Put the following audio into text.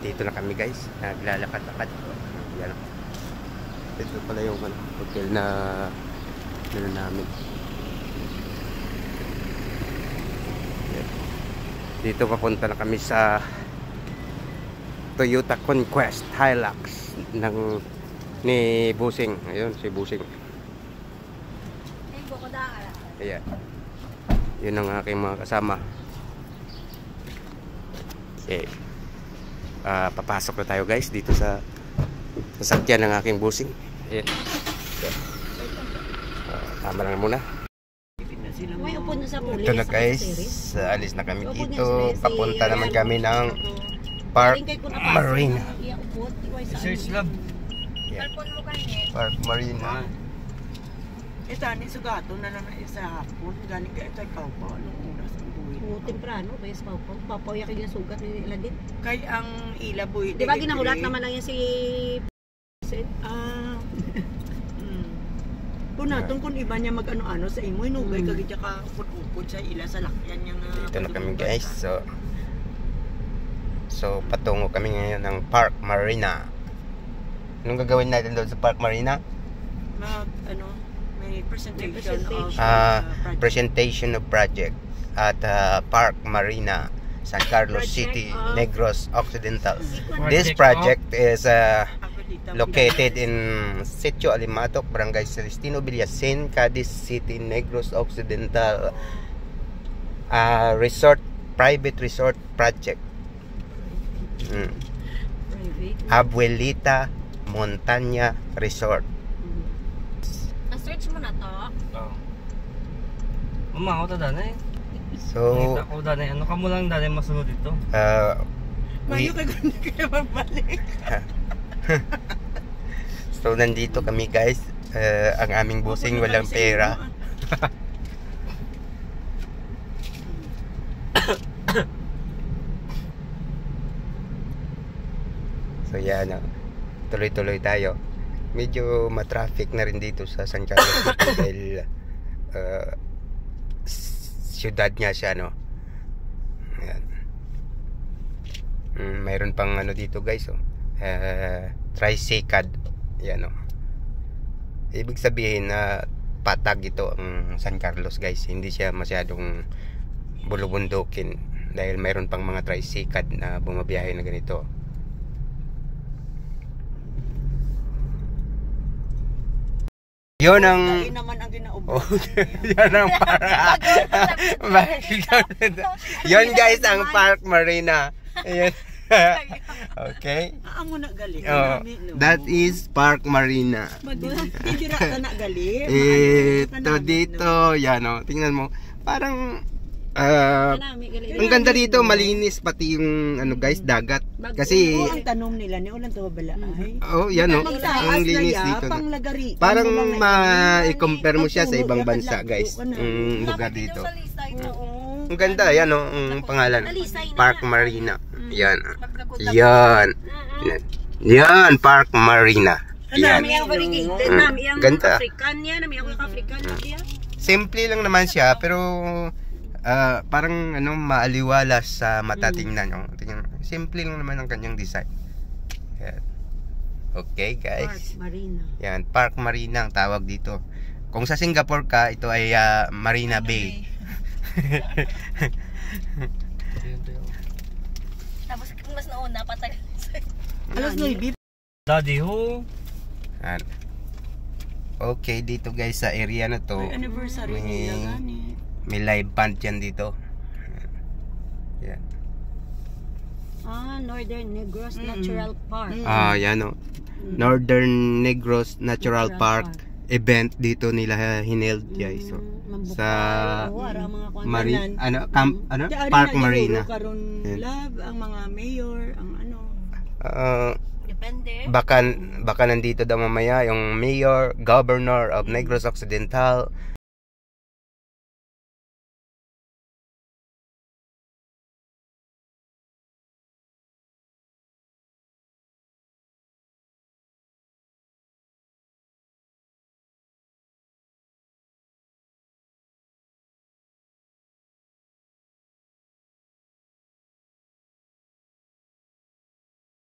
Dito na kami guys, naglalakad-lakad. Yan. Ito pala yung hotel na namin. Yan. Dito papunta na kami sa Toyota Conquest Hilux ni Busing. Ayun si Busing. Ayan. Yun ang aking mga kasama. Okay. Papasok na tayo guys dito sa sasakyan ng aking Busing. Ayan. Tama lang muna. Ito na guys, alis na kami dito. Papunta naman kami ng Park Marina. Search lang. Yeah. Park Marina. Ito, ni sugato na lang sa hapon. Galing ka ito ay pawpaw. Anong oras ang buhay? Temprano, kaya sa pawpaw. Pawpaw yakin yung sugat ni Iladin. Kaya ang ila buhay. Di ba ginahulat naman lang yan si... Punatong kung iba niya mag-ano-ano sa imo, inugay kagitya ka upod-upod sa ila sa lakyan niya nga. Dito na kami guys. So patungo kami ngayon ng Park Marina. Anong gagawin natin doon sa Park Marina? May presentation of presentation of project at Park Marina, San Carlos City, Negros Occidental. This project is located in Sitio Alimatok, Barangay Celestino Villasin, Cadiz City, Negros Occidental. Private resort project. Abuelita Montaña Resort. Na-search mo na to? Oo. Mama, ako ta danay. So, ako danay. Ano ka mo lang danay masunod dito? Mayo ka ganda kaya mabalik. So, nandito kami guys. Ang aming Busing walang pera. So, yan. Tuloy-tuloy tayo. Medyo matraffic na rin dito sa San Carlos City dahil syudad niya siya, no. Ayan. Mayroon pang ano dito guys, tricycad. Yan, no. Ibig sabihin na patag ito ang San Carlos guys. Hindi siya masyadong bulubundukin dahil mayroon pang mga tricycad na bumabiyahe na ganito. Yun ang naman ang ginaubo. Yan ang yun guys ang Park Marina. Ayan. Okay. Amo na gali. That is Park Marina. Hindi ra na gali. Ito dito, yan o. Tingnan mo. Parang ang ganda dito, malinis pati yung ano guys, dagat. Kasi ang tanom nila ni ulan to bala ay. Oh, yan oh. Ang linis dito. Parang ma-i-compare mo siya sa ibang bansa, guys. Lugar dito. Ang ganda, yan oh, ang pangalan. Park Marina. Yan. Yan. Yan, Park Marina. Yan. Ganda. Simple lang naman siya, pero parang ano, maaliwalas sa mata tingnan. Tingnan. Simple lang naman ang kanyang design. Yan. Okay guys. Park Marina. Yan, Park Marina ang tawag dito. Kung sa Singapore ka, ito ay Marina Bay. Tapos mas nauna patay. Alas 9. Daddy ho. Yan. Okay, dito guys sa area na to. Anniversary nila gani. May live band yan dito. Yan. Northern Negros Natural Park. Yan o. Northern Negros Natural Park event dito nila hineld guys. So, sa Park Marina. Love ang mga mayor, ang ano. Depende. Baka nandito daw mamaya yung mayor, governor of Negros Occidental,